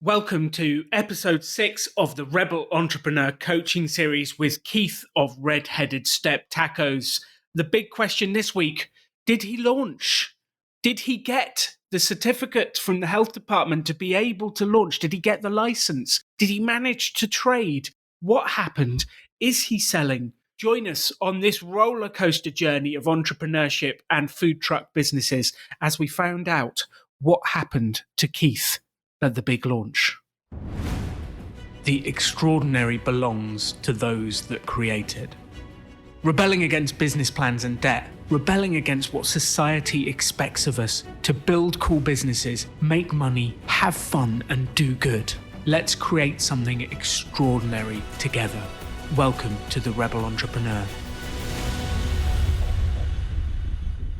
Welcome to episode 6 of the Rebel Entrepreneur Coaching Series with Keith of Red-Headed Step Tacos. The big question this week, did he launch? Did he get the certificate from the health department to be able to launch? Did he get the license? Did he manage to trade? What happened? Is he selling? Join us on this roller coaster journey of entrepreneurship and food truck businesses as we found out what happened to Keith at the big launch. The extraordinary belongs to those that create it. Rebelling against business plans and debt, rebelling against what society expects of us to build cool businesses, make money, have fun, and do good. Let's create something extraordinary together. Welcome to the Rebel Entrepreneur.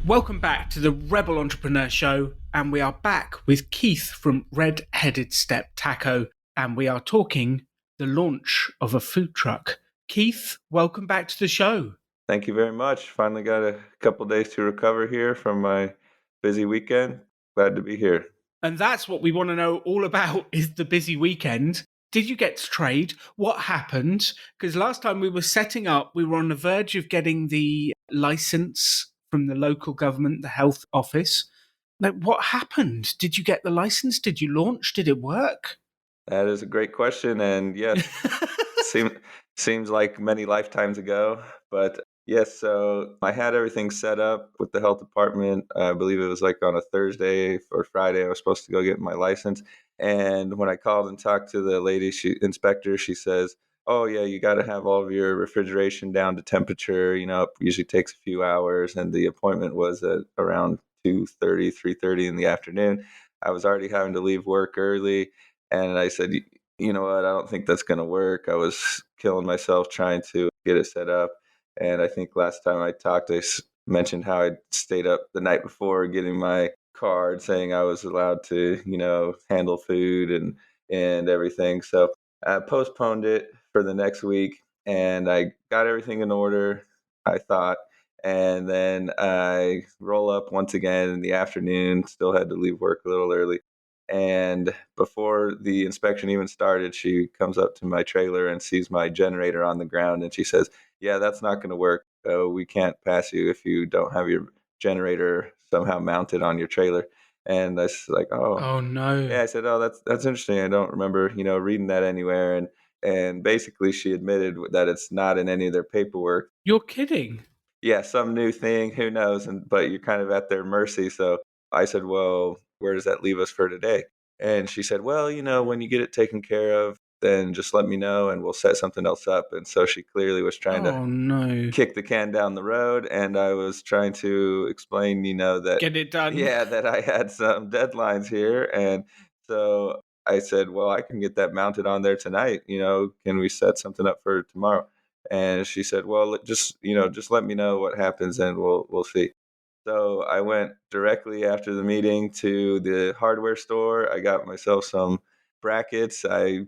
Welcome back to the Rebel Entrepreneur Show, and we are back with Keith from Red-Headed Step Taco, and we are talking the launch of a food truck. Keith, welcome back to the show. Thank you very much. Finally got a couple days to recover here from my busy weekend. Glad to be here. And that's what we want to know all about, is the busy weekend. Did you get to trade? What happened? Because last time we were setting up, we were on the verge of getting the license from the local government, the health office. Like, what happened? Did you get the license? Did you launch? Did it work? That is a great question. And yes, seems like many lifetimes ago. But yes, so I had everything set up with the health department. I believe it was like on a Thursday or Friday. I was supposed to go get my license. And when I called and talked to the lady, inspector, she says, oh, yeah, you got to have all of your refrigeration down to temperature. You know, it usually takes a few hours. And the appointment was at around 2:30, 3:30 in the afternoon. I was already having to leave work early. And I said, you know what, I don't think that's going to work. I was killing myself trying to get it set up. And I think last time I talked, I mentioned how I stayed up the night before getting my card saying I was allowed to, handle food and everything. So I postponed it for the next week, and I got everything in order, I thought. And then I roll up once again in the afternoon, still had to leave work a little early. And before the inspection even started, she comes up to my trailer and sees my generator on the ground. And she says, yeah, that's not going to work. We can't pass you if you don't have your generator somehow mounted on your trailer. And I was like, Oh no. Yeah, I said, oh, that's interesting. I don't remember, reading that anywhere. And basically she admitted that it's not in any of their paperwork. You're kidding. Yeah, some new thing, who knows? But you're kind of at their mercy. So I said, well, where does that leave us for today? And she said, well, when you get it taken care of, then just let me know and we'll set something else up. And so she clearly was trying to kick the can down the road. And I was trying to explain, that get it done. Yeah, that I had some deadlines here. And so I said, well, I can get that mounted on there tonight. Can we set something up for tomorrow? And she said, well, just let me know what happens and we'll see. So I went directly after the meeting to the hardware store. I got myself some brackets. I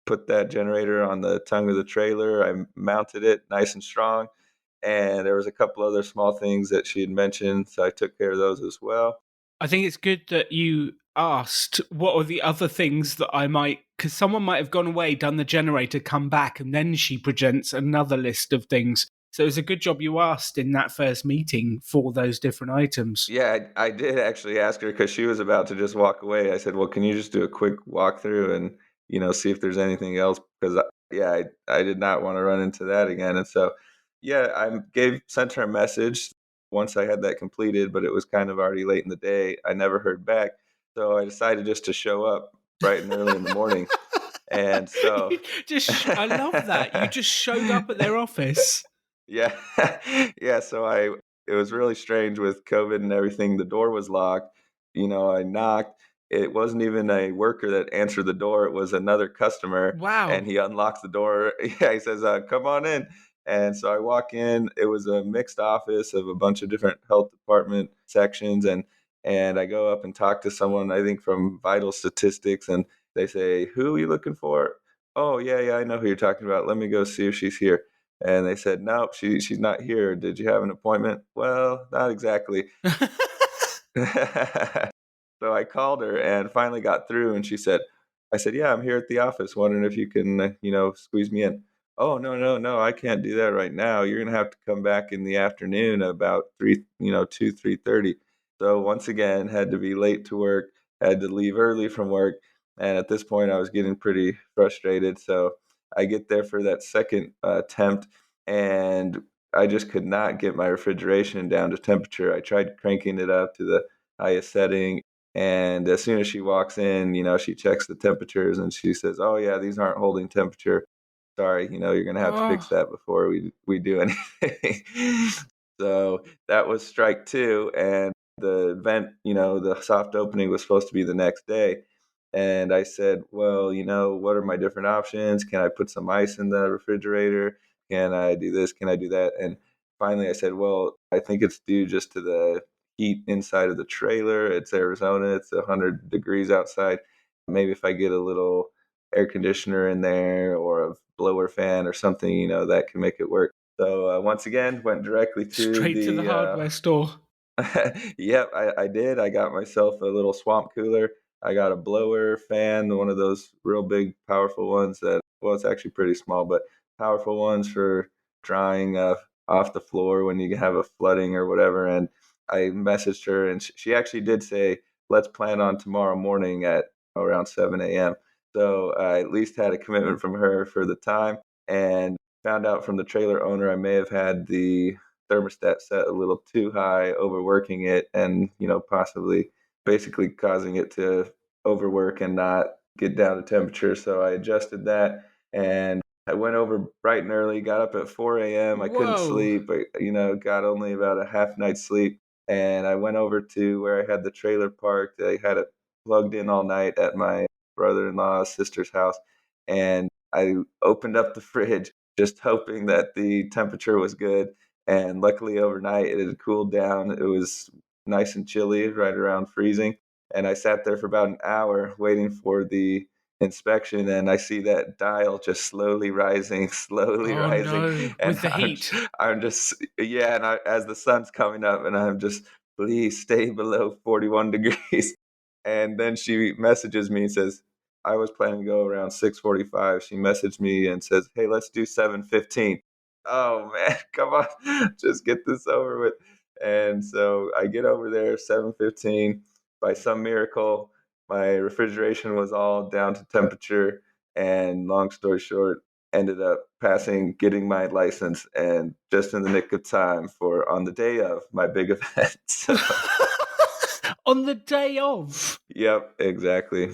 put that generator on the tongue of the trailer. I mounted it nice and strong. And there was a couple other small things that she had mentioned. So I took care of those as well. I think it's good that you asked what are the other things that I might, because someone might have gone away, done the generator, come back, and then she presents another list of things. So it's a good job you asked in that first meeting for those different items. Yeah, I did actually ask her because she was about to just walk away. I said, well, can you just do a quick walkthrough and, see if there's anything else? Because, I did not want to run into that again. And so, I sent her a message once I had that completed, but it was kind of already late in the day. I never heard back. So I decided just to show up bright and early in the morning. And so I love that. You just showed up at their office. Yeah. Yeah. So it was really strange with COVID and everything. The door was locked. I knocked. It wasn't even a worker that answered the door. It was another customer. Wow. And he unlocked the door. Yeah. He says, come on in. And so I walk in. It was a mixed office of a bunch of different health department sections. And I go up and talk to someone, I think from Vital Statistics. And they say, who are you looking for? Oh, yeah, I know who you're talking about. Let me go see if she's here. And they said, nope, she's not here. Did you have an appointment? Well, not exactly. So I called her and finally got through, and she said, I said, "Yeah, I'm here at the office, wondering if you can, squeeze me in." "Oh, no, no, no, I can't do that right now. You're gonna have to come back in the afternoon about 2, 3:30." So once again, had to be late to work, had to leave early from work, and at this point, I was getting pretty frustrated. So I get there for that second attempt, and I just could not get my refrigeration down to temperature. I tried cranking it up to the highest setting, and as soon as she walks in, she checks the temperatures and she says, "Oh yeah, these aren't holding temperature. Sorry, you're gonna have to fix Oh, that before we do anything." So that was strike two, and the vent, the soft opening was supposed to be the next day. And I said, "Well, what are my different options? Can I put some ice in the refrigerator? Can I do this? Can I do that?" And finally I said, "Well, I think it's due just to the heat inside of the trailer. It's Arizona. It's 100 degrees outside. Maybe if I get a little air conditioner in there or a blower fan or something, that can make it work." So once again, went directly to straight to the the hardware store. Yep, I did. I got myself a little swamp cooler. I got a blower fan, one of those real big, powerful ones that, well, it's actually pretty small, but powerful ones for drying off the floor when you have a flooding or whatever. And I messaged her, and she actually did say, "Let's plan on tomorrow morning at around 7 a.m." So I at least had a commitment from her for the time, and found out from the trailer owner I may have had the thermostat set a little too high, overworking it, and possibly basically causing it to overwork and not get down to temperature. So I adjusted that, and I went over bright and early. Got up at 4 a.m. I couldn't Whoa. sleep. I got only about a half night's sleep, and I went over to where I had the trailer parked. I had it plugged in all night at my brother-in-law's sister's house, and I opened up the fridge just hoping that the temperature was good, and luckily overnight it had cooled down. It was nice and chilly, right around freezing. And I sat there for about an hour waiting for the inspection, and I see that dial just slowly rising, slowly Oh rising. no, And with the heat. I'm just, yeah. And as the sun's coming up, and I'm just, "Please stay below 41 degrees." And then she messages me and says, I was planning to go around 6:45. She messaged me and says, "Hey, let's do 7:15." Oh man, come on, just get this over with. And so I get over there 7:15. By some miracle, my refrigeration was all down to temperature. And long story short, ended up passing, getting my license, and just in the nick of time for on the day of my big event. So, On the day of. yep, exactly.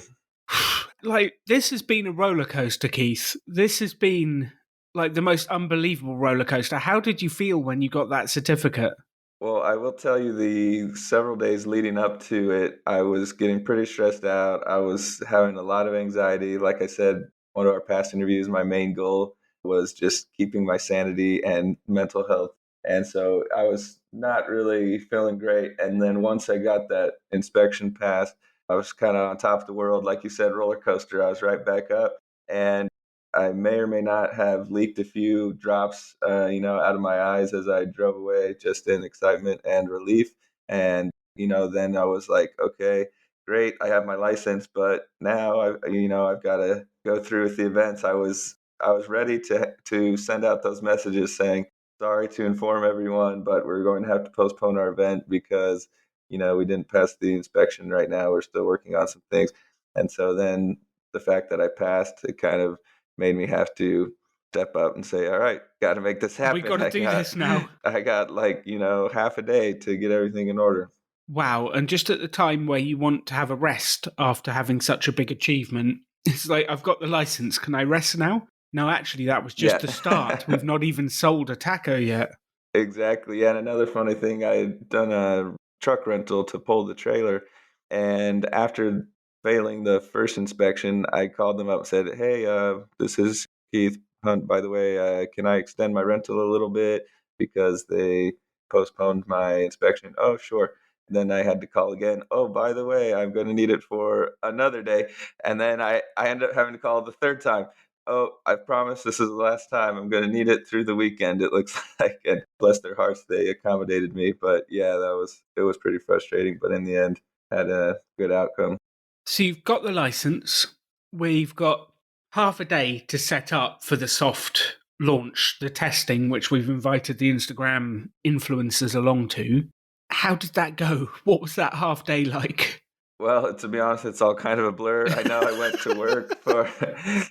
Like, this has been a roller coaster, Keith. This has been like the most unbelievable roller coaster. How did you feel when you got that certificate? Well, I will tell you the several days leading up to it, I was getting pretty stressed out. I was having a lot of anxiety. Like I said, one of our past interviews, my main goal was just keeping my sanity and mental health. And so I was not really feeling great. And then once I got that inspection passed, I was kind of on top of the world. Like you said, roller coaster. I was right back up. And I may or may not have leaked a few drops, out of my eyes as I drove away, just in excitement and relief. And then I was like, okay, great, I have my license, but now I've got to go through with the events. I was ready to send out those messages saying, "Sorry to inform everyone, but we're going to have to postpone our event because we didn't pass the inspection right now. We're still working on some things." And so then the fact that I passed, it kind of made me have to step up and say, "All right, got to make this We happen." got to I do got, this now. I got like half a day to get everything in order. Wow. And just at the time where you want to have a rest after having such a big achievement, it's like, I've got the license. Can I rest now? No, actually, that was just Yeah. the start. We've not even sold a taco yet. Exactly. Yeah, and another funny thing, I had done a truck rental to pull the trailer, and after failing the first inspection, I called them up and said, "Hey, this is Keith Hunt. By the way, can I extend my rental a little bit because they postponed my inspection?" "Oh, sure." Then I had to call again. "Oh, by the way, I'm going to need it for another day." And then I ended up having to call the third time. "Oh, I promise this is the last time. I'm gonna need it through the weekend, it looks like." And bless their hearts, they accommodated me. But yeah, it was pretty frustrating, but in the end, had a good outcome. So you've got the license. We've got half a day to set up for the soft launch, the testing, which we've invited the Instagram influencers along to. How did that go? What was that half day like? Well, to be honest, it's all kind of a blur. I know I went to work for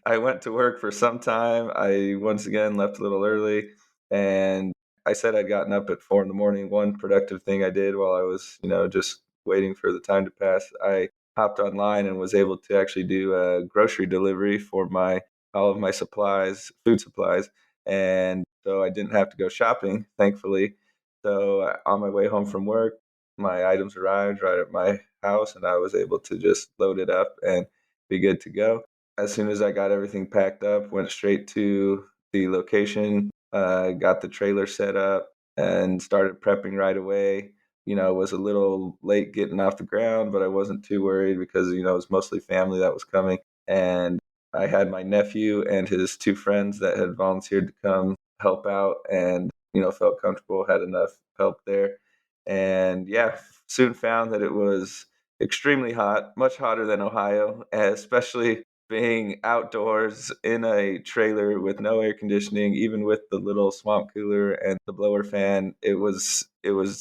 I went to work for some time. I once again left a little early, and I said I'd gotten up at 4 in the morning. One productive thing I did while I was, just waiting for the time to pass, I hopped online and was able to actually do a grocery delivery for my all of my supplies, food supplies, and so I didn't have to go shopping, thankfully. So on my way home from work, my items arrived right at my house, and I was able to just load it up and be good to go. As soon as I got everything packed up, went straight to the location, got the trailer set up, and started prepping right away. Was a little late getting off the ground, but I wasn't too worried because, it was mostly family that was coming. And I had my nephew and his two friends that had volunteered to come help out and, felt comfortable, had enough help there. And yeah, soon found that it was extremely hot, much hotter than Ohio, especially being outdoors in a trailer with no air conditioning, even with the little swamp cooler and the blower fan. It was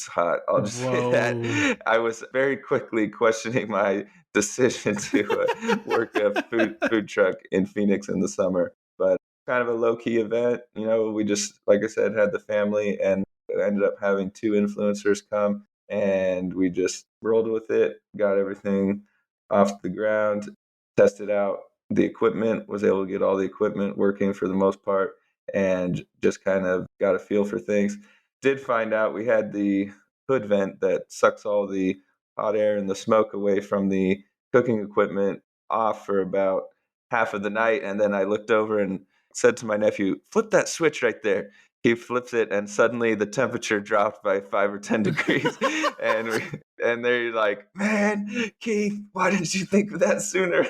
hot. I'll just say Whoa. that. I was very quickly questioning my decision to work a food truck in Phoenix in the summer, but kind of a low key event. We just, like I said, had the family and ended up having two influencers come, and we just rolled with it, got everything off the ground, tested out the equipment, was able to get all the equipment working for the most part, and just kind of got a feel for things. Did find out we had the hood vent that sucks all the hot air and the smoke away from the cooking equipment off for about half of the night. And then I looked over and said to my nephew, "Flip that switch right there." He flips it, and suddenly the temperature dropped by 5 or 10 degrees. And they're like, "Man, Keith, why didn't you think of that sooner?"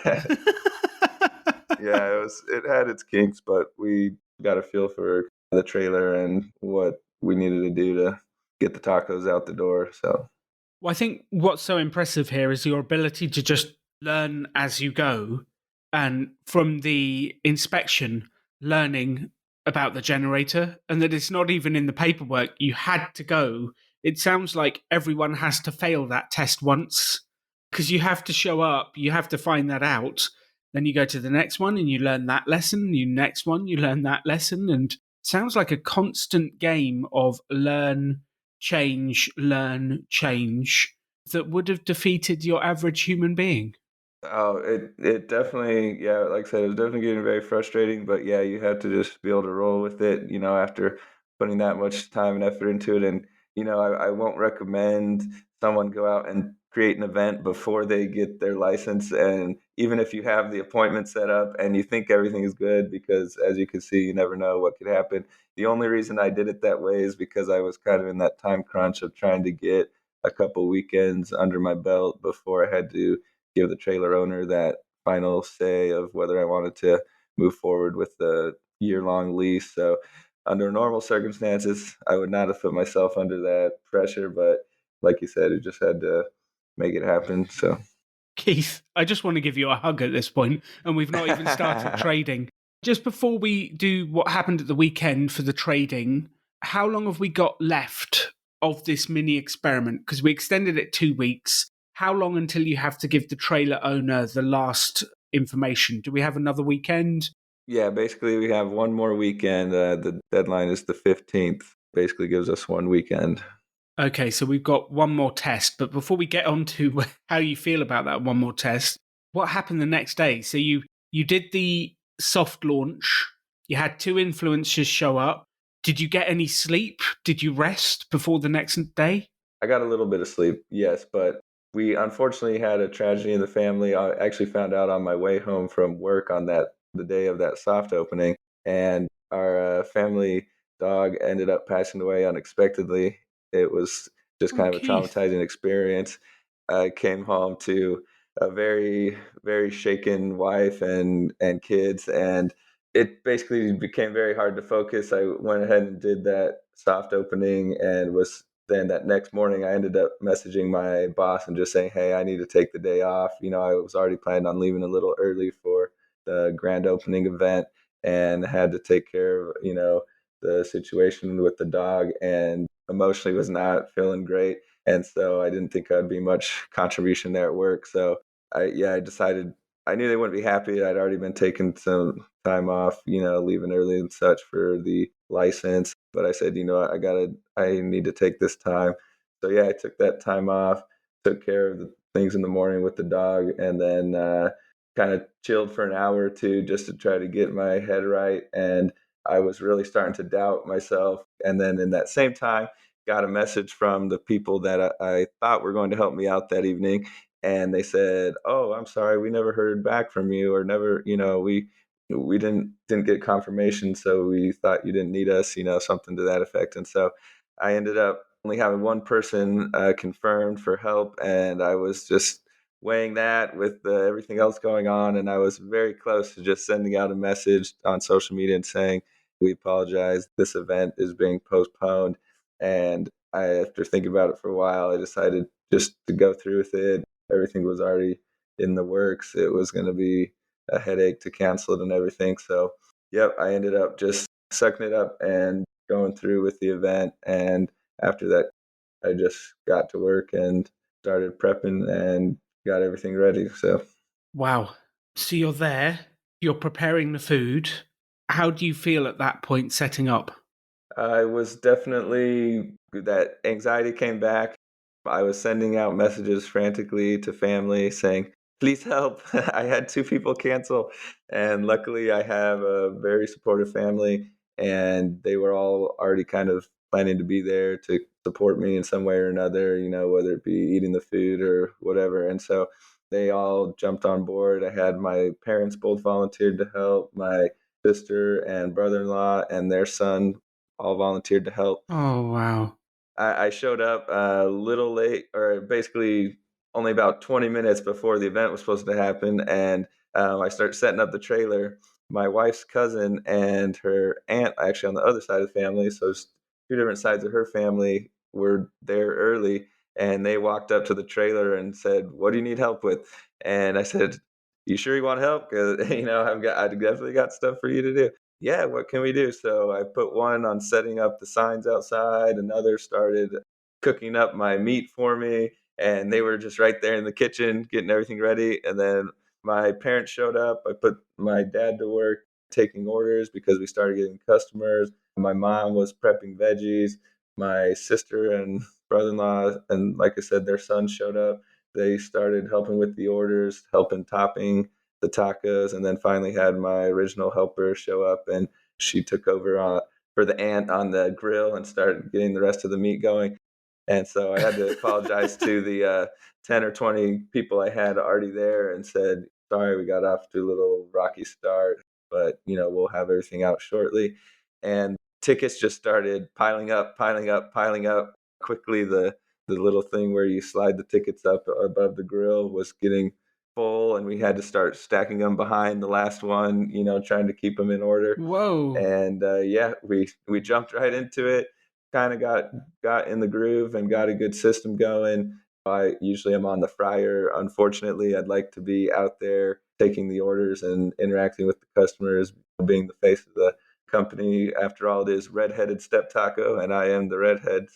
Yeah, it had its kinks, but we got a feel for the trailer and what we needed to do to get the tacos out the door. So Well, I think what's so impressive here is your ability to just learn as you go, and from the inspection, learning about the generator, and that it's not even in the paperwork. You had to go. It sounds like everyone has to fail that test once because you have to show up, you have to find that out. Then you go to the next one and you learn that lesson, you next one, you learn that lesson. And it sounds like a constant game of learn, change that would have defeated your average human being. Oh, it definitely, yeah, like I said, it was definitely getting very frustrating, but yeah, you have to just be able to roll with it, after putting that much time and effort into it. And, I won't recommend someone go out and create an event before they get their license. And even if you have the appointment set up and you think everything is good, because as you can see, you never know what could happen. The only reason I did it that way is because I was kind of in that time crunch of trying to get a couple weekends under my belt before I had to give the trailer owner that final say of whether I wanted to move forward with the year-long lease. So under normal circumstances, I would not have put myself under that pressure, but like you said, it just had to make it happen. So Keith, I just want to give you a hug at this point, and we've not even started trading. Just before we do what happened at the weekend for the trading, how long have we got left of this mini experiment? Because we extended it 2 weeks. How long until you have to give the trailer owner the last information? Do we have another weekend? yeah, basically we have one more weekend. The deadline is the 15th. Basically gives us one weekend. Okay, so we've got one more test. But before we get on to how you feel about that one more test, what happened the next day? So you did the soft launch. You had two influencers show up. Did you get any sleep? Did you rest before the next day? I got a little bit of sleep, yes, but we unfortunately had a tragedy in the family. I actually found out on my way home from work on the day of that soft opening, and our family dog ended up passing away unexpectedly. It was just Oh, kind of a Keith. traumatizing experience. I came home to a very, very shaken wife and kids, and it basically became very hard to focus. I went ahead and did that soft opening and was then that next morning I ended up messaging my boss and just saying, "Hey, I need to take the day off." I was already planning on leaving a little early for the grand opening event and had to take care of, the situation with the dog, and emotionally was not feeling great. And so I didn't think I'd be much contribution there at work. So I decided I knew they wouldn't be happy. I'd already been taking some time off, leaving early and such for the license. But I said, I need to take this time. So yeah, I took that time off, took care of the things in the morning with the dog, and then kind of chilled for an hour or two just to try to get my head right. And I was really starting to doubt myself. And then in that same time, got a message from the people that I thought were going to help me out that evening. And they said, "Oh, I'm sorry, we never heard back from you, or never, we didn't get confirmation, so we thought you didn't need us, something to that effect." And so I ended up only having one person confirmed for help, and I was just weighing that with everything else going on, and I was very close to just sending out a message on social media and saying, "We apologize. This event is being postponed." And after thinking about it for a while, I decided just to go through with it. Everything was already in the works. It was going to be a headache to cancel it and everything. So, yep, I ended up just sucking it up and going through with the event. And after that, I just got to work and started prepping and got everything ready. So, Wow. So you're there, you're preparing the food. How do you feel at that point setting up? I was definitely that anxiety came back. I was sending out messages frantically to family saying, "Please help." I had two people cancel, and luckily I have a very supportive family, and they were all already kind of planning to be there to support me in some way or another, whether it be eating the food or whatever. And so they all jumped on board. I had my parents both volunteered to help, my sister and brother-in-law and their son all volunteered to help. Oh, wow. I showed up a little late, or basically only about 20 minutes before the event was supposed to happen. And I started setting up the trailer. My wife's cousin and her aunt, actually on the other side of the family, so it's two different sides of her family, were there early. And they walked up to the trailer and said, "What do you need help with?" And I said, "You sure you want help? Because I definitely got stuff for you to do." "Yeah, what can we do?" So I put one on setting up the signs outside, another started cooking up my meat for me, and they were just right there in the kitchen getting everything ready. And then my parents showed up. I put my dad to work taking orders because we started getting customers. My mom was prepping veggies. My sister and brother-in-law, and like I said, their son showed up. They started helping with the orders, helping topping the tacos, and then finally had my original helper show up, and she took over for the aunt on the grill and started getting the rest of the meat going. And so I had to apologize to the 10 or 20 people I had already there and said, "Sorry, we got off to a little rocky start, but we'll have everything out shortly." And tickets just started piling up, piling up, piling up. Quickly, the little thing where you slide the tickets up above the grill was getting full, and we had to start stacking them behind the last one, trying to keep them in order. Whoa. And yeah, we jumped right into it. Kind of got in the groove and got a good system going. I usually am on the fryer. Unfortunately, I'd like to be out there taking the orders and interacting with the customers, being the face of the company. After all, it is Redheaded Step Taco, and I am the redhead.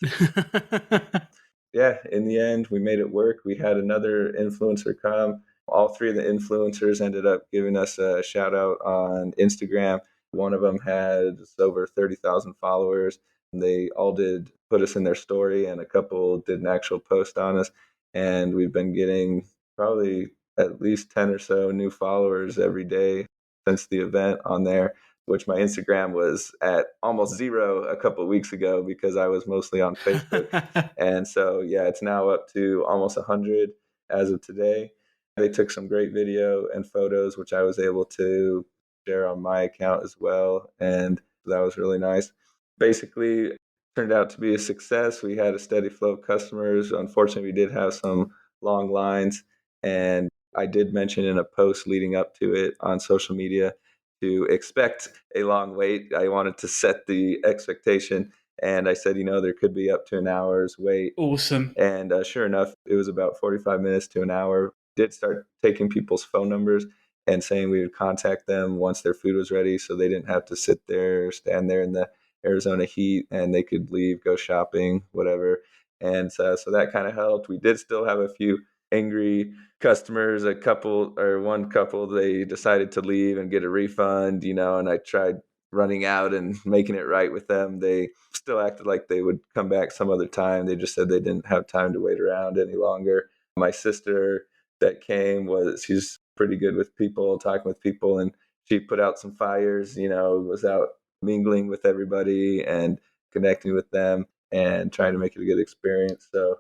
Yeah, in the end, we made it work. We had another influencer come. All three of the influencers ended up giving us a shout out on Instagram. One of them had just over 30,000 followers. They all did put us in their story, and a couple did an actual post on us. And we've been getting probably at least 10 or so new followers every day since the event on there, which my Instagram was at almost zero a couple of weeks ago because I was mostly on Facebook. And so, yeah, it's now up to almost 100 as of today. They took some great video and photos, which I was able to share on my account as well. And that was really nice. Basically, turned out to be a success. We had a steady flow of customers. Unfortunately, we did have some long lines. And I did mention in a post leading up to it on social media to expect a long wait. I wanted to set the expectation. And I said, there could be up to an hour's wait. Awesome. And sure enough, it was about 45 minutes to an hour. Did start taking people's phone numbers. and saying we would contact them once their food was ready so they didn't have to stand there in the Arizona heat, and they could leave, go shopping, whatever. And so that kind of helped. We did still have a few angry customers, one couple, they decided to leave and get a refund, and I tried running out and making it right with them. They still acted like they would come back some other time. They just said they didn't have time to wait around any longer. My sister that came she's pretty good with people, talking with people, and she put out some fires, was out mingling with everybody and connecting with them and trying to make it a good experience. So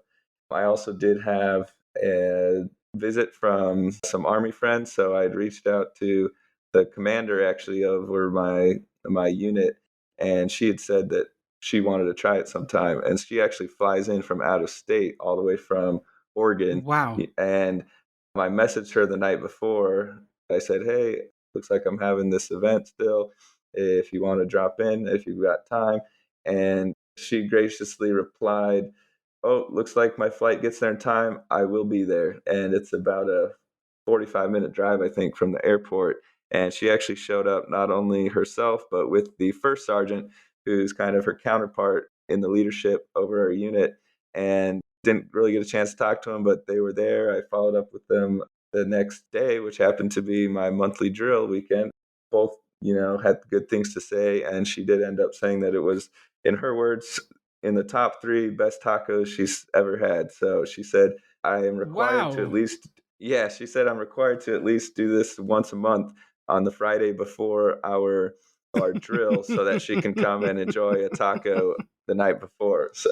I also did have a visit from some Army friends. So I'd reached out to the commander actually over my unit, and she had said that she wanted to try it sometime. And she actually flies in from out of state, all the way from Oregon. Wow. And I messaged her the night before. I said, "Hey, looks like I'm having this event still. If you want to drop in, if you've got time." And she graciously replied, "Oh, looks like my flight gets there in time. I will be there." And it's about a 45-minute drive, I think, from the airport. And she actually showed up, not only herself, but with the first sergeant, who's kind of her counterpart in the leadership over our unit. And didn't really get a chance to talk to them, but they were there. I followed up with them the next day, which happened to be my monthly drill weekend. Both, had good things to say. And she did end up saying that it was, in her words, in the top 3 best tacos she's ever had. So she said, I am required to at Wow. least, yeah, she said, I'm required to at least do this once a month on the Friday before our drill so that she can come and enjoy a taco the night before. So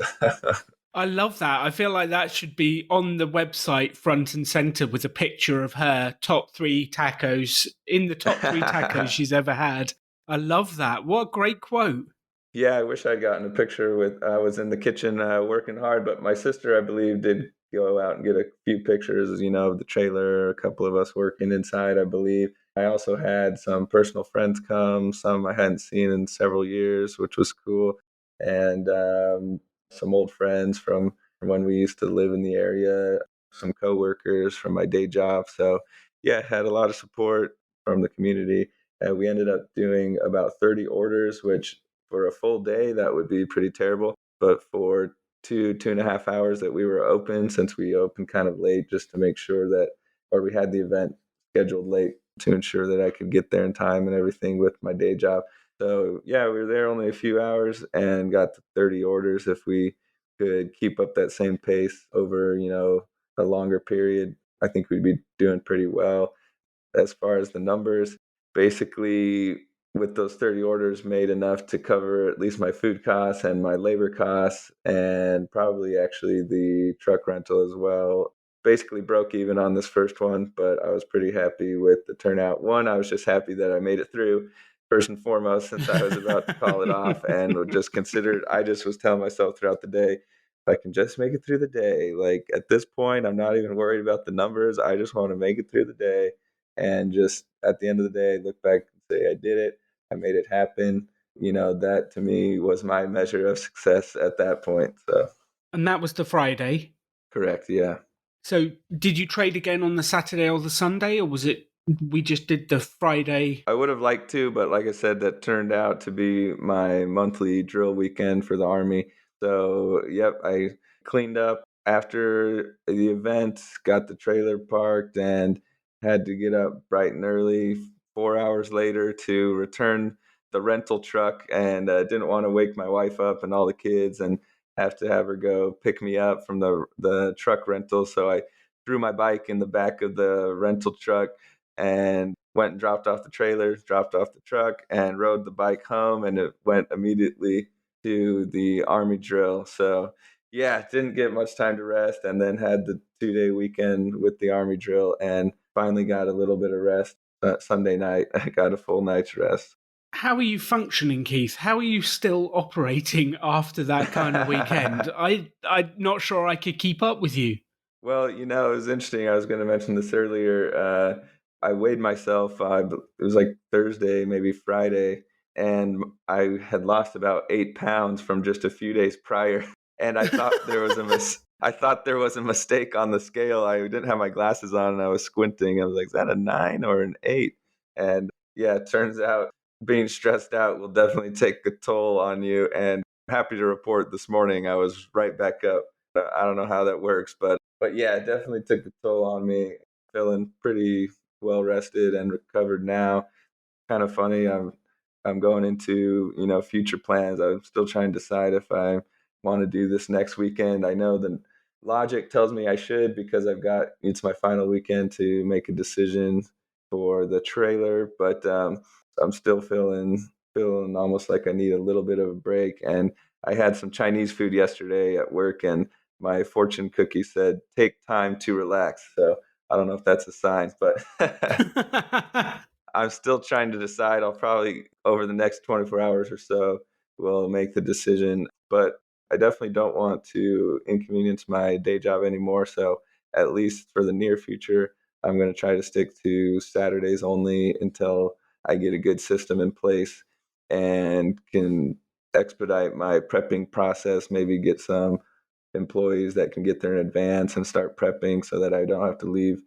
I love that. I feel like that should be on the website front and center with a picture of her top 3 tacos, in the top 3 tacos she's ever had. I love that. What a great quote. Yeah, I wish I'd gotten a picture I was in the kitchen working hard, but my sister, I believe, did go out and get a few pictures, of the trailer, a couple of us working inside, I believe. I also had some personal friends come, some I hadn't seen in several years, which was cool. And some old friends from when we used to live in the area, some coworkers from my day job. So yeah, had a lot of support from the community. And we ended up doing about 30 orders, which for a full day, that would be pretty terrible. But for 2.5 hours that we were open, since we opened kind of late just to make sure that, or we had the event scheduled late to ensure that I could get there in time and everything with my day job. So yeah, we were there only a few hours and got to 30 orders. If we could keep up that same pace over, a longer period, I think we'd be doing pretty well. As far as the numbers, basically with those 30 orders, made enough to cover at least my food costs and my labor costs, and probably actually the truck rental as well. Basically broke even on this first one, but I was pretty happy with the turnout. One, I was just happy that I made it through, first and foremost, since I was about to call it off, and I just was telling myself throughout the day, if I can just make it through the day, like at this point, I'm not even worried about the numbers. I just want to make it through the day, and just at the end of the day, look back and say, I did it. I made it happen. That to me was my measure of success at that point. So, And that was the Friday. correct. Yeah. So did you trade again on the Saturday or the Sunday, or was it we just did the Friday? I would have liked to, but like I said, that turned out to be my monthly drill weekend for the Army. So, yep, I cleaned up after the event, got the trailer parked, and had to get up bright and early 4 hours later to return the rental truck, and didn't want to wake my wife up and all the kids and have to have her go pick me up from the truck rental. So I threw my bike in the back of the rental truck and went and dropped off the trailer, dropped off the truck, and rode the bike home. And it went immediately to the Army drill. So, yeah, didn't get much time to rest, and then had the 2-day weekend with the Army drill, and finally got a little bit of rest. Sunday night, I got a full night's rest. How are you functioning, Keith? How are you still operating after that kind of weekend? I'm not sure I could keep up with you. Well, it was interesting. I was going to mention this earlier. I weighed myself. It was like Thursday, maybe Friday, and I had lost about 8 pounds from just a few days prior. And I thought there was I thought there was a mistake on the scale. I didn't have my glasses on and I was squinting. I was like, is that a 9 or an 8? And yeah, it turns out being stressed out will definitely take a toll on you. And I'm happy to report this morning I was right back up. I don't know how that works, but yeah, it definitely took a toll on me. Feeling pretty well rested and recovered now. Kind of funny. I'm going into, future plans. I'm still trying to decide if I want to do this next weekend. I know the logic tells me I should because it's my final weekend to make a decision for the trailer, but I'm still feeling almost like I need a little bit of a break. And I had some Chinese food yesterday at work, and my fortune cookie said, "Take time to relax." So I don't know if that's a sign, but I'm still trying to decide. I'll probably, over the next 24 hours or so, will make the decision. But I definitely don't want to inconvenience my day job anymore. So at least for the near future, I'm going to try to stick to Saturdays only until I get a good system in place and can expedite my prepping process, maybe get some employees that can get there in advance and start prepping so that I don't have to leave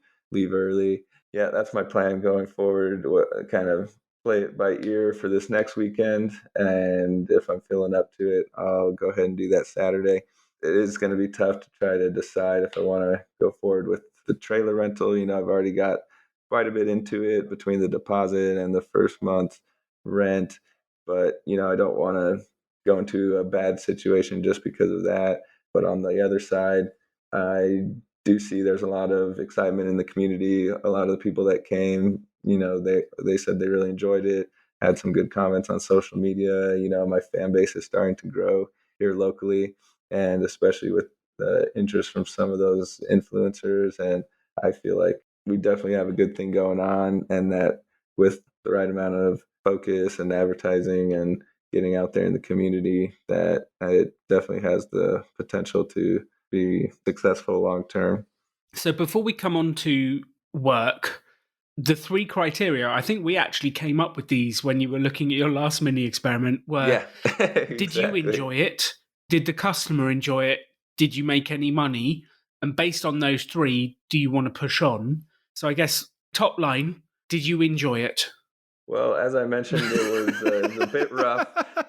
early. Yeah, that's my plan going forward. Kind of play it by ear for this next weekend, and if I'm feeling up to it, I'll go ahead and do that Saturday. It is going to be tough to try to decide if I want to go forward with the trailer rental. I've already got quite a bit into it between the deposit and the first month rent, but I don't want to go into a bad situation just because of that. But on the other side, I do see there's a lot of excitement in the community. A lot of the people that came, they said they really enjoyed it, had some good comments on social media. My fan base is starting to grow here locally, and especially with the interest from some of those influencers. And I feel like we definitely have a good thing going on, and that with the right amount of focus and advertising and getting out there in the community, that it definitely has the potential to be successful long term. So before we come on to work, the 3 criteria, I think we actually came up with these when you were looking at your last mini experiment, were Yeah, did you exactly. enjoy it? Did the customer enjoy it? Did you make any money? And based on those 3, do you want to push on? So I guess top line, did you enjoy it? Well, as I mentioned, it was a bit rough.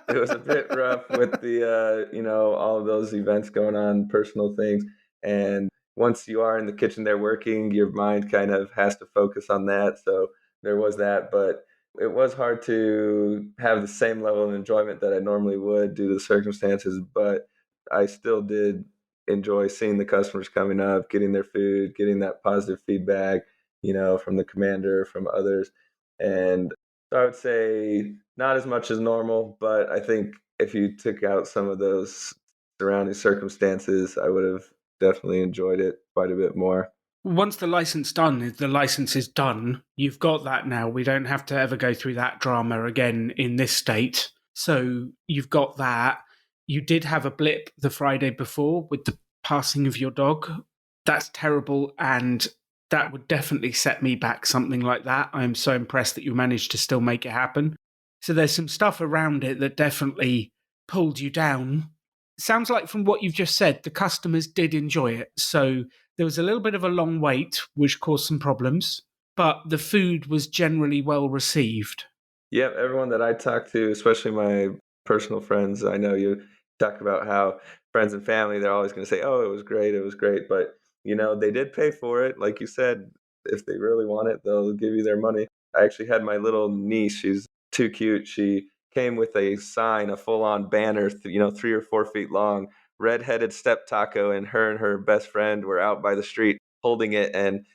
It was a bit rough with the all of those events going on, personal things, and once you are in the kitchen there working, your mind kind of has to focus on that. So there was that, but it was hard to have the same level of enjoyment that I normally would due to the circumstances. But I still did enjoy seeing the customers coming up, getting their food, getting that positive feedback, from the commander, from others, and so I would say not as much as normal, but I think if you took out some of those surrounding circumstances, I would have definitely enjoyed it quite a bit more. Once the license is done. You've got that now. We don't have to ever go through that drama again in this state. So you've got that. You did have a blip the Friday before with the passing of your dog. That's terrible, and that would definitely set me back, something like that. I'm so impressed that you managed to still make it happen. So there's some stuff around it that definitely pulled you down. Sounds like from what you've just said, the customers did enjoy it. So there was a little bit of a long wait, which caused some problems, but the food was generally well received. Yep, everyone that I talk to, especially my personal friends, I know you talk about how friends and family, they're always going to say, "Oh, it was great, it was great." But, they did pay for it. Like you said, if they really want it, they'll give you their money. I actually had my little niece, she's too cute. She came with a sign, a full on banner, 3 or 4 feet long, red-headed step taco, and her best friend were out by the street holding it. And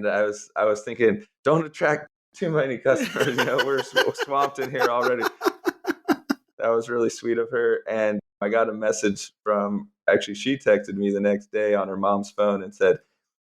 I was thinking, don't attract too many customers. We're swamped in here already. That was really sweet of her. And I got a message actually, she texted me the next day on her mom's phone and said,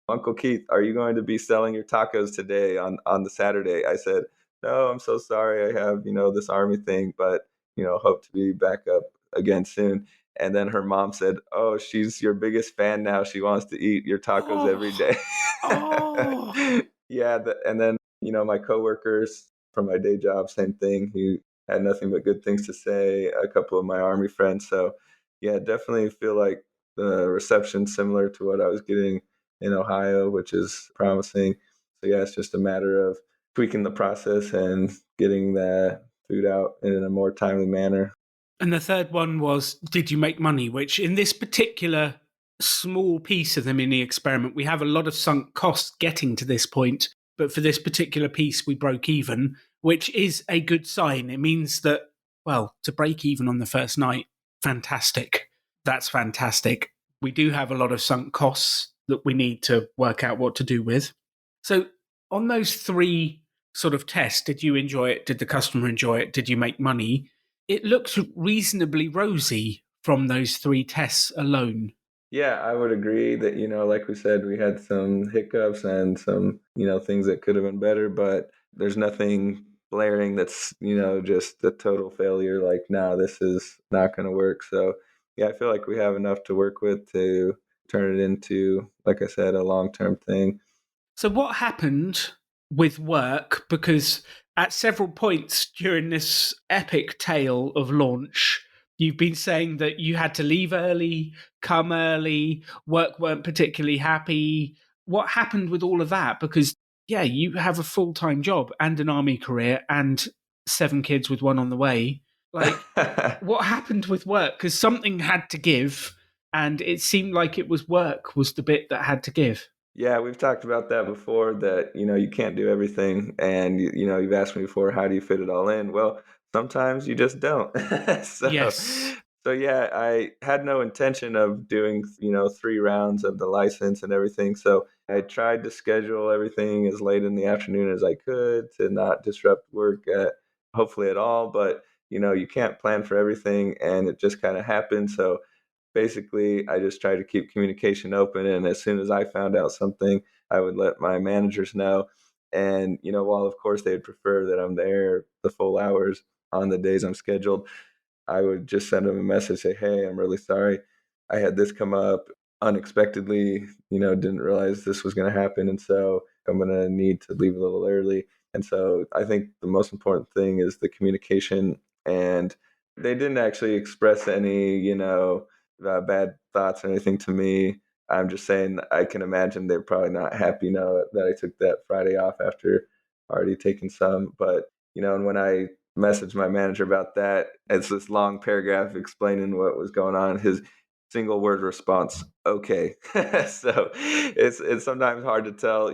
"Uncle Keith, are you going to be selling your tacos today on the Saturday?" I said, "No, I'm so sorry. I have, this army thing, but, hope to be back up again soon." And then her mom said, "Oh, she's your biggest fan now. She wants to eat your tacos every Oh, day." oh. Yeah. And then, my coworkers from my day job, same thing. He had nothing but good things to say, a couple of my army friends. So, yeah, definitely feel like the reception similar to what I was getting in Ohio, which is promising. So yeah, it's just a matter of tweaking the process and getting the food out in a more timely manner. And the third one was, did you make money? Which in this particular small piece of the mini experiment, we have a lot of sunk costs getting to this point. But for this particular piece, we broke even, which is a good sign. It means that, well, to break even on the first night, fantastic. That's fantastic. We do have a lot of sunk costs that we need to work out what to do with. So, on those three sort of tests, did you enjoy it? Did the customer enjoy it? Did you make money? It looks reasonably rosy from those three tests alone. Yeah, I would agree that, like we said, we had some hiccups and some, things that could have been better, but there's nothing blaring that's, just a total failure. Like, no, this is not going to work. So, yeah, I feel like we have enough to work with to turn it into, like I said, a long-term thing. So, what happened with work? Because at several points during this epic tale of launch, you've been saying that you had to leave early, come early, work weren't particularly happy. What happened with all of that? Because, yeah, you have a full time job and an army career and 7 kids with one on the way. Like, what happened with work? Because something had to give, and it seemed like it was work was the bit that had to give. Yeah, we've talked about that before, that, you can't do everything. And, you've asked me before, how do you fit it all in? Well, sometimes you just don't. So, Yes. so yeah, I had no intention of doing, 3 rounds of the license and everything. So I tried to schedule everything as late in the afternoon as I could to not disrupt work hopefully at all. But, you can't plan for everything, and it just kind of happened. So basically, I just tried to keep communication open, and as soon as I found out something, I would let my managers know. And, while of course they'd prefer that I'm there the full hours on the days I'm scheduled, I would just send them a message, say, "Hey, I'm really sorry. I had this come up unexpectedly, didn't realize this was going to happen. And so I'm going to need to leave a little early." And so I think the most important thing is the communication. And they didn't actually express any, bad thoughts or anything to me. I'm just saying, I can imagine they're probably not happy, that I took that Friday off after already taking some. But, and when I messaged my manager about that, it's this long paragraph explaining what was going on. His single word response, "Okay." So it's sometimes hard to tell,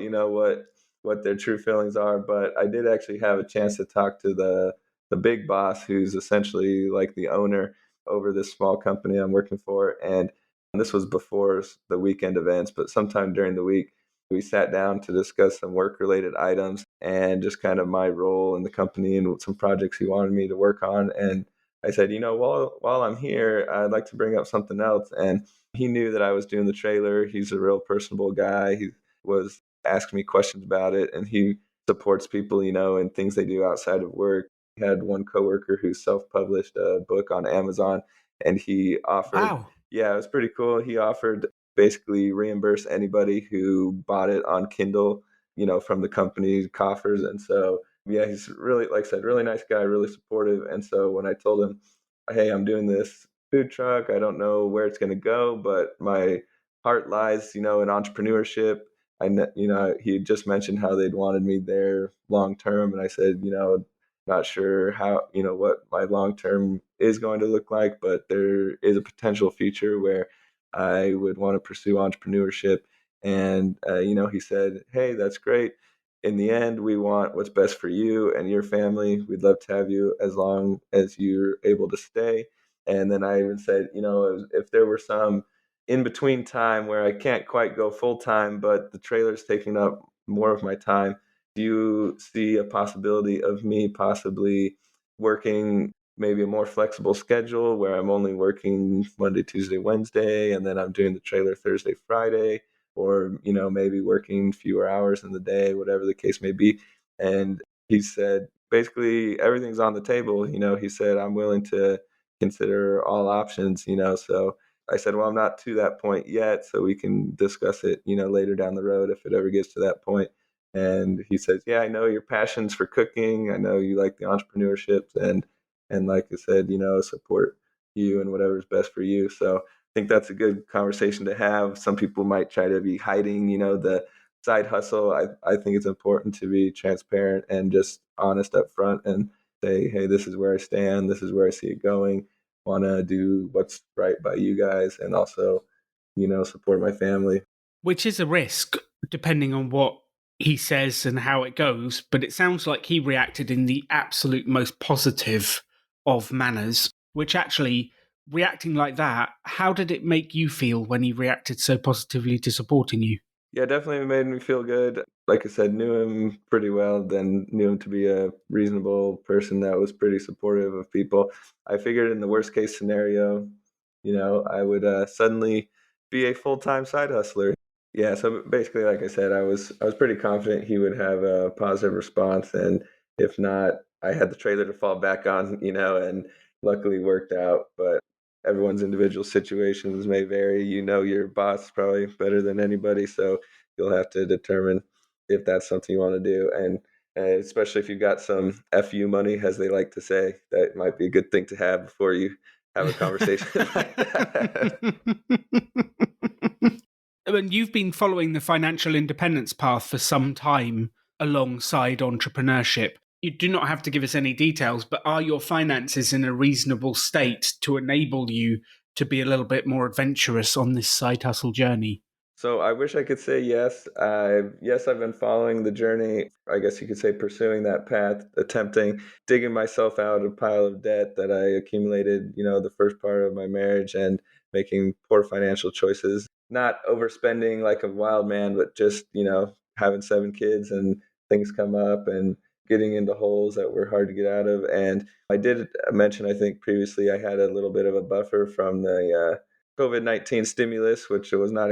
what their true feelings are. But I did actually have a chance to talk to the big boss, who's essentially like the owner over this small company I'm working for. And this was before the weekend events, but sometime during the week, we sat down to discuss some work related items and just kind of my role in the company and some projects he wanted me to work on. And I said, while I'm here, I'd like to bring up something else. And he knew that I was doing the trailer. He's a real personable guy. He was asking me questions about it, and he supports people, in things they do outside of work. He had one coworker who self-published a book on Amazon, and he offered, Wow. yeah, it was pretty cool. He offered basically reimburse anybody who bought it on Kindle, from the company coffers. And so, yeah, he's really, like I said, really nice guy, really supportive. And so when I told him, "Hey, I'm doing this food truck, I don't know where it's going to go, but my heart lies, in entrepreneurship." He had just mentioned how they'd wanted me there long term. And I said, not sure how, what my long term is going to look like, but there is a potential future where I would want to pursue entrepreneurship. And, he said, "Hey, that's great. In the end, we want what's best for you and your family. We'd love to have you as long as you're able to stay." And then I even said, if there were some in between time where I can't quite go full time, but the trailer's taking up more of my time, do you see a possibility of me possibly working maybe a more flexible schedule where I'm only working Monday, Tuesday, Wednesday, and then I'm doing the trailer Thursday, Friday, or, maybe working fewer hours in the day, whatever the case may be. And he said, basically, everything's on the table. He said, "I'm willing to consider all options, so I said, "Well, I'm not to that point yet, so we can discuss it, later down the road if it ever gets to that point." And he says, "Yeah, I know your passions for cooking. I know you like the entrepreneurship, and like I said, support you and whatever's best for you." So think that's a good conversation to have. Some people might try to be hiding, the side hustle. I think it's important to be transparent and just honest up front and say, hey, this is where I stand. This is where I see it going. Want to do what's right by you guys and also, support my family. Which is a risk, depending on what he says and how it goes. But it sounds like he reacted in the absolute most positive of manners, which actually, reacting like that, how did it make you feel when he reacted so positively to supporting you? Yeah, definitely made me feel good. Like I said, knew him pretty well, then knew him to be a reasonable person that was pretty supportive of people. I figured in the worst case scenario, I would suddenly be a full-time side hustler. Yeah, so basically, like I said, I was pretty confident he would have a positive response, and if not, I had the trailer to fall back on, and luckily worked out. But everyone's individual situations may vary. Your boss probably better than anybody, so you'll have to determine if that's something you want to do. And especially if you've got some FU money, as they like to say, that might be a good thing to have before you have a conversation like that. And you've been following the financial independence path for some time alongside entrepreneurship. You do not have to give us any details, but are your finances in a reasonable state to enable you to be a little bit more adventurous on this side hustle journey? So I wish I could say yes. I've been following the journey. I guess you could say pursuing that path, attempting digging myself out of a pile of debt that I accumulated, the first part of my marriage and making poor financial choices. Not overspending like a wild man, but just, having 7 kids and things come up and getting into holes that were hard to get out of. And I did mention, I think previously, I had a little bit of a buffer from the COVID-19 stimulus, which was not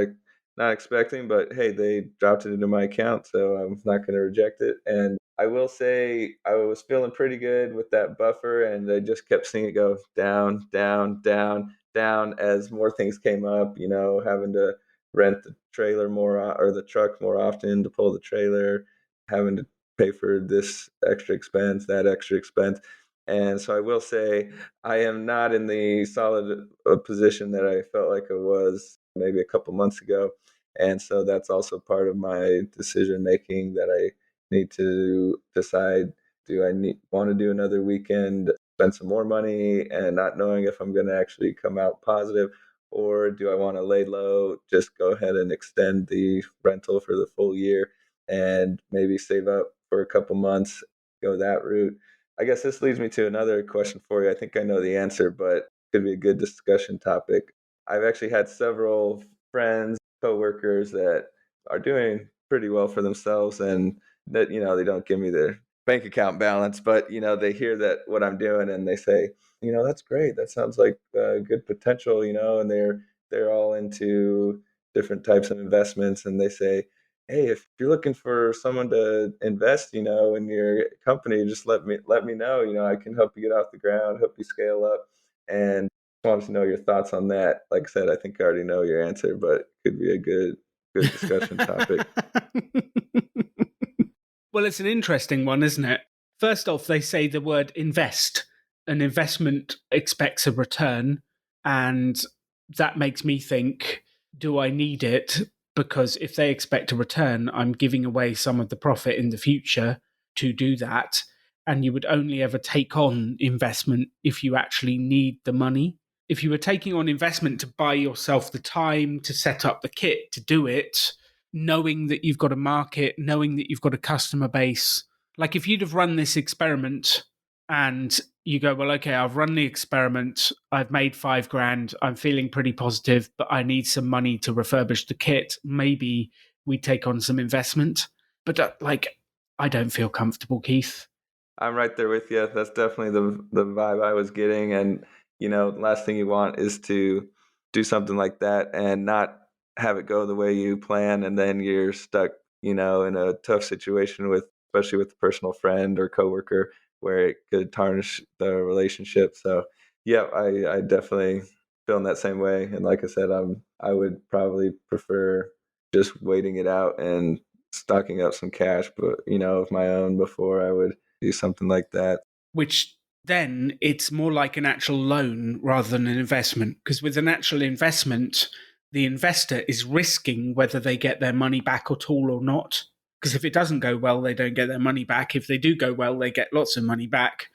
expecting, but hey, they dropped it into my account, so I'm not going to reject it. And I will say I was feeling pretty good with that buffer, and I just kept seeing it go down, down, down, down as more things came up, having to rent the trailer or the truck more often to pull the trailer, having to pay for this extra expense, that extra expense. And so I will say I am not in the solid position that I felt like I was maybe a couple months ago. And so that's also part of my decision making that I need to decide, do I want to do another weekend, spend some more money and not knowing if I'm going to actually come out positive, or do I want to lay low, just go ahead and extend the rental for the full year and maybe save up for a couple months, go that route. I guess this leads me to another question for you. I think I know the answer, but it could be a good discussion topic. I've actually had several friends, coworkers that are doing pretty well for themselves, and that they don't give me their bank account balance, but they hear that what I'm doing and they say, that's great, that sounds like good potential, and they're all into different types of investments, and they say, hey, if you're looking for someone to invest, in your company, just let me know. I can help you get off the ground, help you scale up. And I wanted to know your thoughts on that. Like I said, I think I already know your answer, but it could be a good discussion topic. Well, it's an interesting one, isn't it? First off, they say the word invest. An investment expects a return. And that makes me think, do I need it? Because if they expect a return, I'm giving away some of the profit in the future to do that. And you would only ever take on investment if you actually need the money. If you were taking on investment to buy yourself the time to set up the kit to do it, knowing that you've got a market, knowing that you've got a customer base. Like if you'd have run this experiment and you go, well, okay, I've run the experiment, I've made 5 grand, I'm feeling pretty positive, but I need some money to refurbish the kit. Maybe we take on some investment. But I don't feel comfortable, Keith. I'm right there with you. That's definitely the vibe I was getting. And last thing you want is to do something like that and not have it go the way you plan, and then you're stuck, in a tough situation especially with a personal friend or coworker, where it could tarnish the relationship. So, yeah, I definitely feel in that same way. And like I said, I would probably prefer just waiting it out and stocking up some cash, but of my own before I would do something like that. Which then it's more like an actual loan rather than an investment. Because with an actual investment, the investor is risking whether they get their money back at all or not. Because if it doesn't go well, they don't get their money back. If they do go well, they get lots of money back.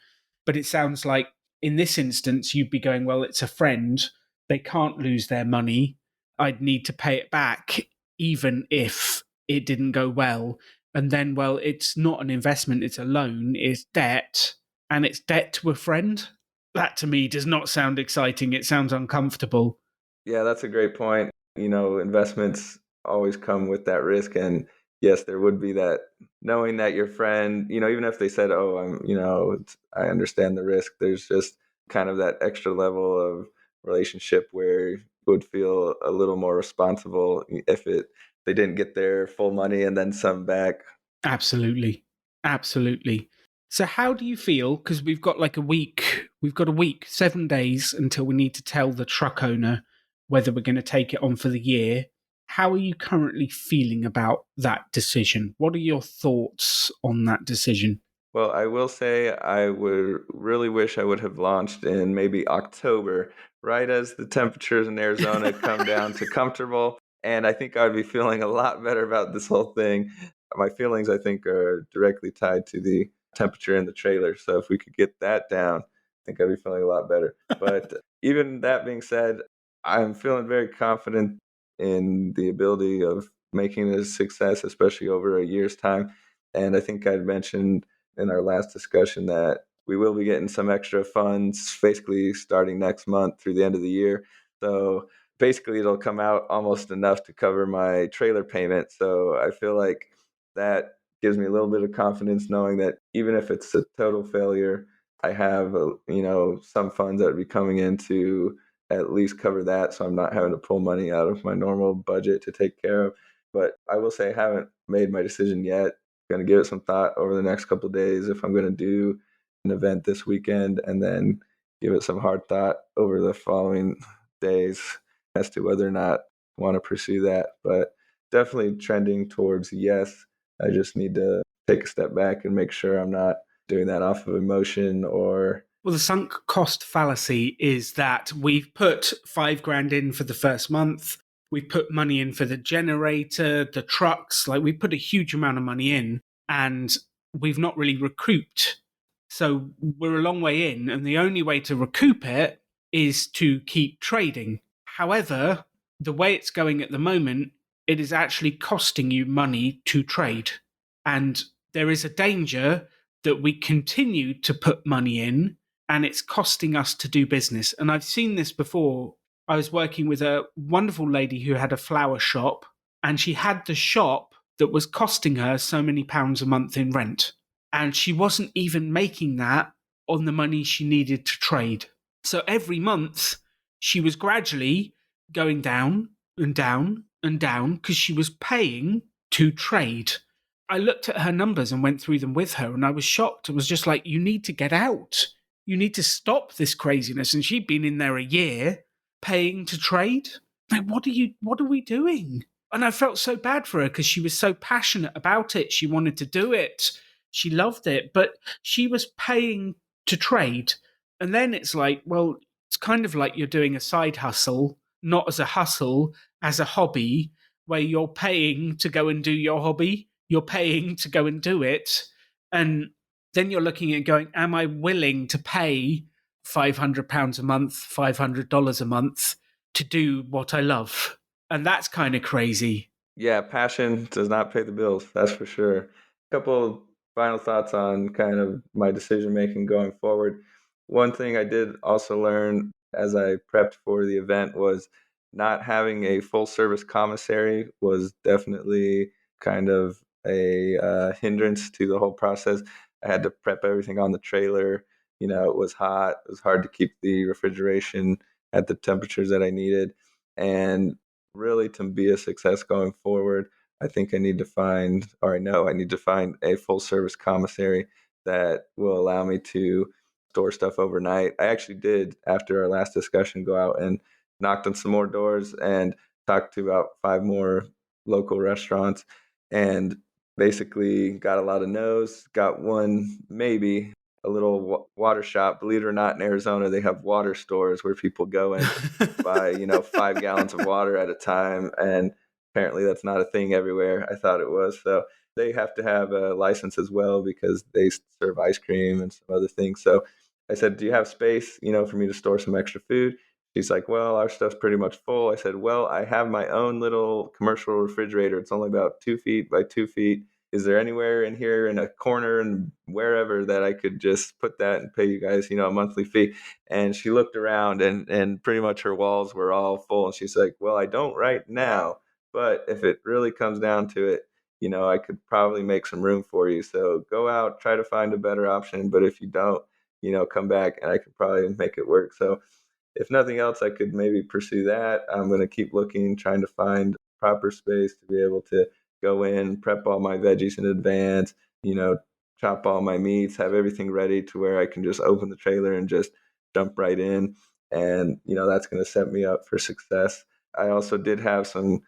But it sounds like in this instance, you'd be going, well, it's a friend. They can't lose their money. I'd need to pay it back, even if it didn't go well. And then, well, it's not an investment, it's a loan, it's debt, and it's debt to a friend. That to me does not sound exciting. It sounds uncomfortable. Yeah, that's a great point. Investments always come with that risk. And yes, there would be that knowing that your friend, even if they said, oh, I understand the risk, there's just kind of that extra level of relationship where you would feel a little more responsible if they didn't get their full money and then some back. Absolutely. Absolutely. So how do you feel? Because we've got like a week, 7 days until we need to tell the truck owner whether we're going to take it on for the year. How are you currently feeling about that decision? What are your thoughts on that decision? Well, I will say I would really wish I would have launched in maybe October, right as the temperatures in Arizona come down to comfortable. And I think I would be feeling a lot better about this whole thing. My feelings, I think, are directly tied to the temperature in the trailer. So if we could get that down, I think I'd be feeling a lot better. But even that being said, I'm feeling very confident in the ability of making it a success, especially over a year's time. And I think I'd mentioned in our last discussion that we will be getting some extra funds basically starting next month through the end of the year. So basically, it'll come out almost enough to cover my trailer payment. So I feel like that gives me a little bit of confidence knowing that even if it's a total failure, I have some funds that would be coming in to at least cover that, so I'm not having to pull money out of my normal budget to take care of. But I will say I haven't made my decision yet. Going to give it some thought over the next couple of days if I'm going to do an event this weekend, and then give it some hard thought over the following days as to whether or not I want to pursue that. But definitely trending towards yes. I just need to take a step back and make sure I'm not doing that off of emotion or Well, the sunk cost fallacy is that we've put 5 grand in for the first month. We've put money in for the generator, the trucks, like we put a huge amount of money in and we've not really recouped. So we're a long way in, and the only way to recoup it is to keep trading. However, the way it's going at the moment, it is actually costing you money to trade. And there is a danger that we continue to put money in and it's costing us to do business. And I've seen this before. I was working with a wonderful lady who had a flower shop, and she had the shop that was costing her so many pounds a month in rent. And she wasn't even making that on the money she needed to trade. So every month, she was gradually going down and down and down because she was paying to trade. I looked at her numbers and went through them with her, and I was shocked. It was just like, you need to get out. You need to stop this craziness. And she'd been in there a year paying to trade. Like, what are we doing? And I felt so bad for her because she was so passionate about it. She wanted to do it. She loved it, but she was paying to trade. And then it's like, well, it's kind of like you're doing a side hustle, not as a hustle, as a hobby, where you're paying to go and do your hobby. You're paying to go and do it. And then you're looking at going, am I willing to pay £500 a month, $500 a month to do what I love? And that's kind of crazy. yeah, passion does not pay the bills, that's for sure. A couple final thoughts on kind of my decision making going forward. One thing I did also learn as I prepped for the event was not having a full service commissary was definitely kind of a hindrance to the whole process. I had to prep everything on the trailer. It was hot. It was hard to keep the refrigeration at the temperatures that I needed. And really, to be a success going forward, I think I need to find, or I know I need to find a full service commissary that will allow me to store stuff overnight. I actually did, after our last discussion, go out and knocked on some more doors and talked to about 5 more local restaurants and basically got a lot of no's, got one maybe. a little water shop. Believe it or not, in Arizona, they have water stores where people go and buy, 5 gallons of water at a time. And apparently that's not a thing everywhere. I thought it was. So they have to have a license as well because they serve ice cream and some other things. So I said, do you have space, for me to store some extra food? She's like, well, our stuff's pretty much full. I said, well, I have my own little commercial refrigerator. It's only about 2 feet by 2 feet. Is there anywhere in here in a corner and wherever that I could just put that and pay you guys, a monthly fee? And she looked around and pretty much her walls were all full. And she's like, well, I don't right now, but if it really comes down to it, I could probably make some room for you. So go out, try to find a better option. But if you don't, come back and I could probably make it work. So if nothing else, I could maybe pursue that. I'm going to keep looking, trying to find proper space to be able to go in, prep all my veggies in advance, you know, chop all my meats, have everything ready to where I can just open the trailer and just jump right in. And, that's going to set me up for success. I also did have some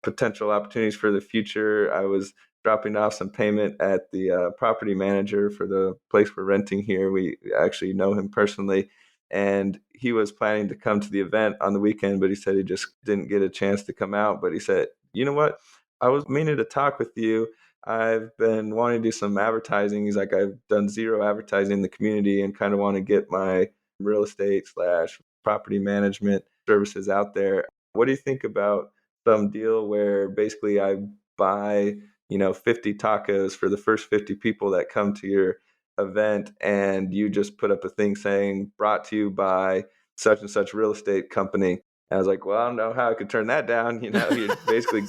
potential opportunities for the future. I was dropping off some payment at the property manager for the place we're renting here. We actually know him personally, and he was planning to come to the event on the weekend, but he said he just didn't get a chance to come out. But he said, you know what? I was meaning to talk with you. I've been wanting to do some advertising. He's like, I've done zero advertising in the community and kind of want to get my real estate / property management services out there. What do you think about some deal where basically I buy, 50 tacos for the first 50 people that come to your event, and you just put up a thing saying brought to you by such and such real estate company? And I was like, well, I don't know how I could turn that down. You're basically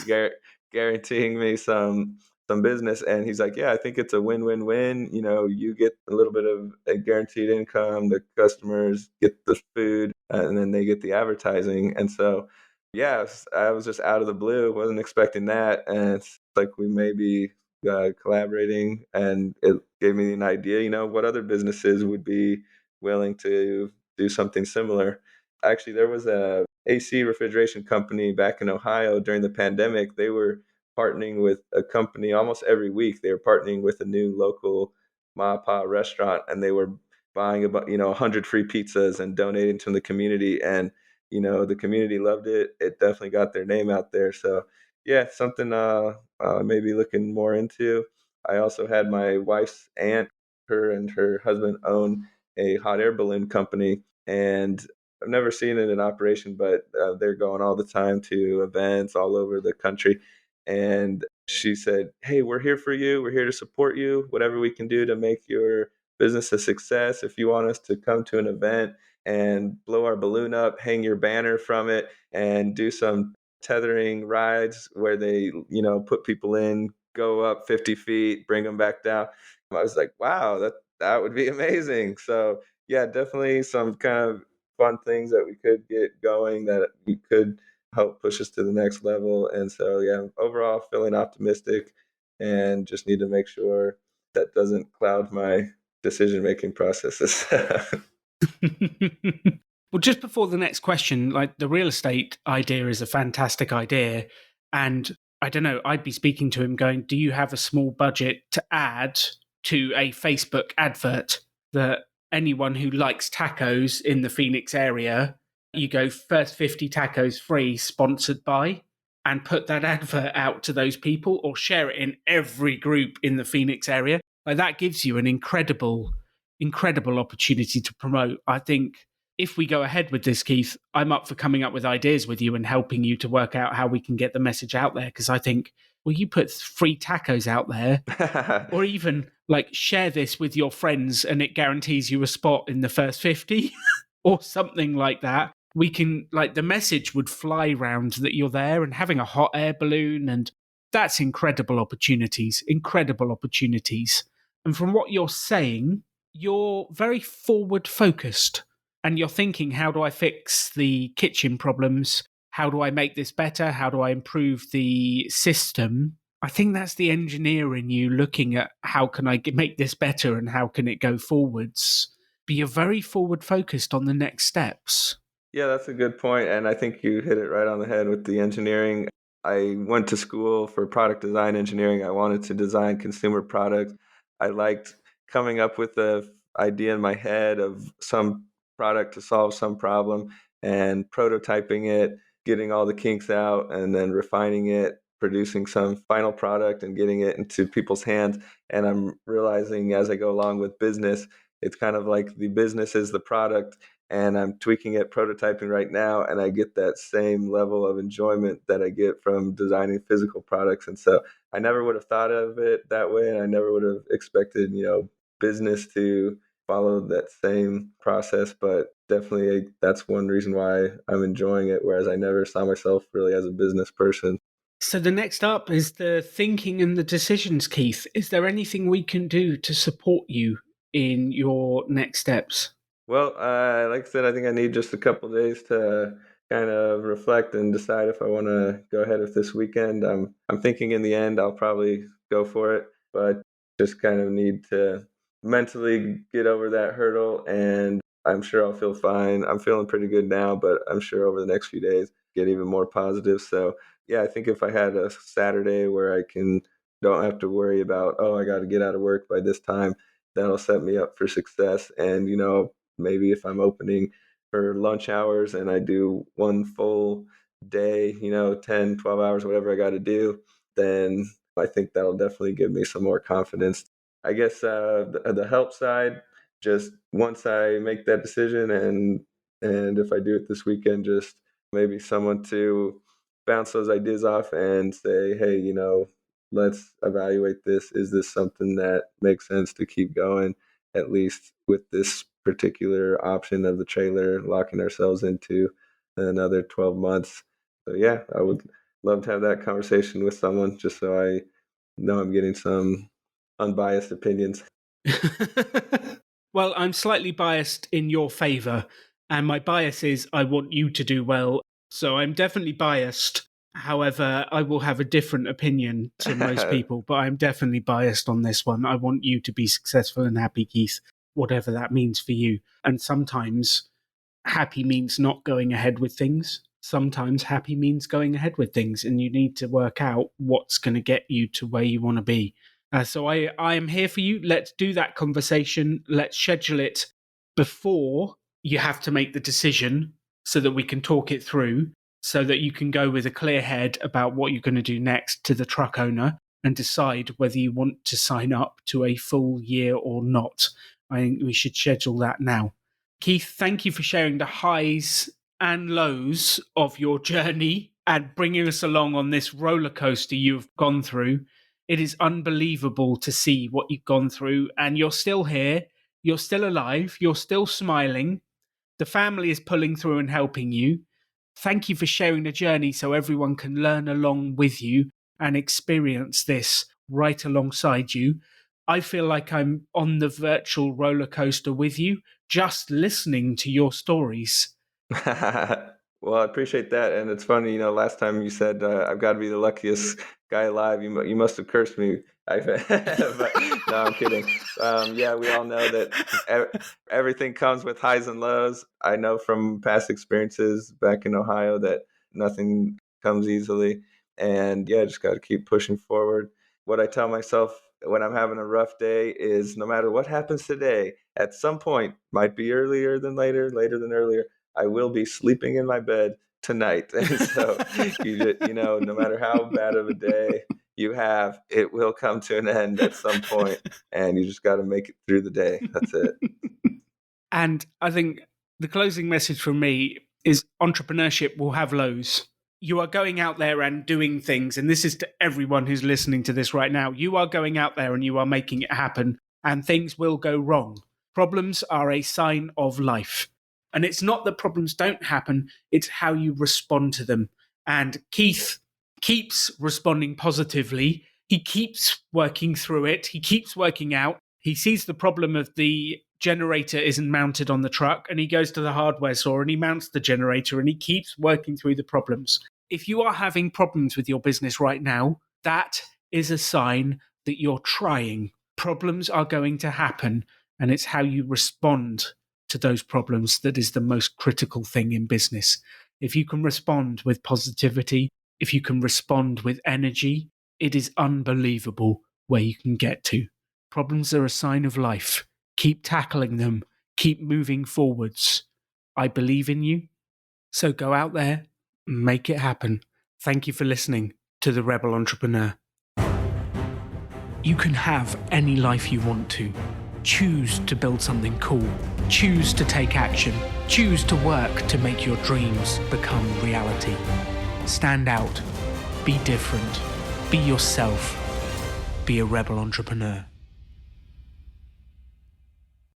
guaranteeing me some business. And he's like, yeah, I think it's a win-win-win. You get a little bit of a guaranteed income, the customers get the food, and then they get the advertising. And so, yeah, I was just out of the blue, wasn't expecting that. And it's like we may be collaborating, and it gave me an idea, what other businesses would be willing to do something similar. Actually, there was a AC refrigeration company back in Ohio during the pandemic. They were partnering with a company almost every week. They were partnering with a new local ma pa restaurant, and they were buying about 100 free pizzas and donating to the community. And the community loved it. It definitely got their name out there. So yeah, something maybe looking more into. I also had my wife's aunt, her and her husband own a hot air balloon company, and I've never seen it in operation, but they're going all the time to events all over the country. And she said, hey, we're here for you. We're here to support you. Whatever we can do to make your business a success. If you want us to come to an event and blow our balloon up, hang your banner from it, and do some tethering rides where they, put people in, go up 50 feet, bring them back down. I was like, wow, that would be amazing. So yeah, definitely some kind of fun things that we could get going that we could help push us to the next level. And so, yeah, overall feeling optimistic, and just need to make sure that doesn't cloud my decision-making processes. Well, just before the next question, like the real estate idea is a fantastic idea. And I don't know, I'd be speaking to him going, do you have a small budget to add to a Facebook advert that anyone who likes tacos in the Phoenix area, you go first 50 tacos free, sponsored by, and put that advert out to those people, or share it in every group in the Phoenix area? Like that gives you an incredible opportunity to promote. I think if we go ahead with this, Keith, I'm up for coming up with ideas with you and helping you to work out how we can get the message out there. Because I think, well, you put free tacos out there, or even like share this with your friends and it guarantees you a spot in the first 50 or something like that. We can, like, the message would fly round that you're there, and having a hot air balloon, and that's incredible opportunities. And from what you're saying, you're very forward focused, and you're thinking, how do I fix the kitchen problems? How do I make this better? How do I improve the system? I think that's the engineer in you looking at how can I make this better and how can it go forwards. But you're very forward focused on the next steps. Yeah, that's a good point. And I think you hit it right on the head with the engineering. I went to school for product design engineering. I wanted to design consumer products. I liked coming up with the idea in my head of some product to solve some problem and prototyping it, getting all the kinks out, and then refining it, producing some final product and getting it into people's hands. And I'm realizing as I go along with business, it's kind of like the business is the product, and I'm tweaking it, prototyping right now, and I get that same level of enjoyment that I get from designing physical products. And so I never would have thought of it that way, and I never would have expected, business to follow that same process. But definitely, that's one reason why I'm enjoying it, whereas I never saw myself really as a business person. So the next up is the thinking and the decisions, Keith. Is there anything we can do to support you in your next steps? Well, like I said, I think I need just a couple days to kind of reflect and decide if I want to go ahead with this weekend. I'm thinking in the end I'll probably go for it, but just kind of need to mentally get over that hurdle, and I'm sure I'll feel fine. I'm feeling pretty good now, but I'm sure over the next few days get even more positive. So yeah, I think if I had a Saturday where I can don't have to worry about, oh, I got to get out of work by this time, that'll set me up for success. And maybe if I'm opening for lunch hours and I do one full day, 10, 12 hours, whatever I got to do, then I think that'll definitely give me some more confidence. I guess the help side, just once I make that decision, and if I do it this weekend, just maybe someone to bounce those ideas off and say, hey, let's evaluate this. Is this something that makes sense to keep going, at least with this particular option of the trailer, locking ourselves into another 12 months? So yeah, I would love to have that conversation with someone just so I know I'm getting some unbiased opinions. Well, I'm slightly biased in your favor, and my bias is I want you to do well. So I'm definitely biased. However, I will have a different opinion to most people, but I'm definitely biased on this one. I want you to be successful and happy, Keith, whatever that means for you. And sometimes happy means not going ahead with things. Sometimes happy means going ahead with things, and you need to work out what's going to get you to where you want to be. So I am here for you. Let's do that conversation. Let's schedule it before you have to make the decision so that we can talk it through, so that you can go with a clear head about what you're going to do next to the truck owner and decide whether you want to sign up to a full year or not. I think we should schedule that now. Keith, thank you for sharing the highs and lows of your journey and bringing us along on this roller coaster you've gone through. It is unbelievable to see what you've gone through, and you're still here. You're still alive. You're still smiling. The family is pulling through and helping you. Thank you for sharing the journey so everyone can learn along with you and experience this right alongside you. I feel like I'm on the virtual roller coaster with you, just listening to your stories. Well, I appreciate that, and it's funny. Last time you said I've got to be the luckiest guy alive. You must have cursed me. But no, I'm kidding. Yeah, we all know that everything comes with highs and lows. I know from past experiences back in Ohio that nothing comes easily, and yeah, just got to keep pushing forward. What I tell myself when I'm having a rough day is, no matter what happens today, at some point, might be earlier than later, later than earlier, I will be sleeping in my bed tonight. And so, no matter how bad of a day you have, it will come to an end at some point, and you just got to make it through the day. That's it. And I think the closing message from me is entrepreneurship will have lows. You are going out there and doing things, and this is to everyone who's listening to this right now. You are going out there and you are making it happen, and things will go wrong. Problems are a sign of life. And it's not that problems don't happen, it's how you respond to them. And Keith keeps responding positively. He keeps working through it. He keeps working out. He sees the problem of the generator isn't mounted on the truck, and he goes to the hardware store and he mounts the generator, and he keeps working through the problems. If you are having problems with your business right now, that is a sign that you're trying. Problems are going to happen, and it's how you respond to those problems that is the most critical thing in business. If you can respond with positivity, if you can respond with energy, it is unbelievable where you can get to. Problems are a sign of life. Keep tackling them. Keep moving forwards. I believe in you. So go out there, make it happen. Thank you for listening to The Rebel Entrepreneur. You can have any life you want to. Choose to build something cool. Choose to take action. Choose to work to make your dreams become reality. Stand out. Be different. Be yourself. Be a rebel entrepreneur.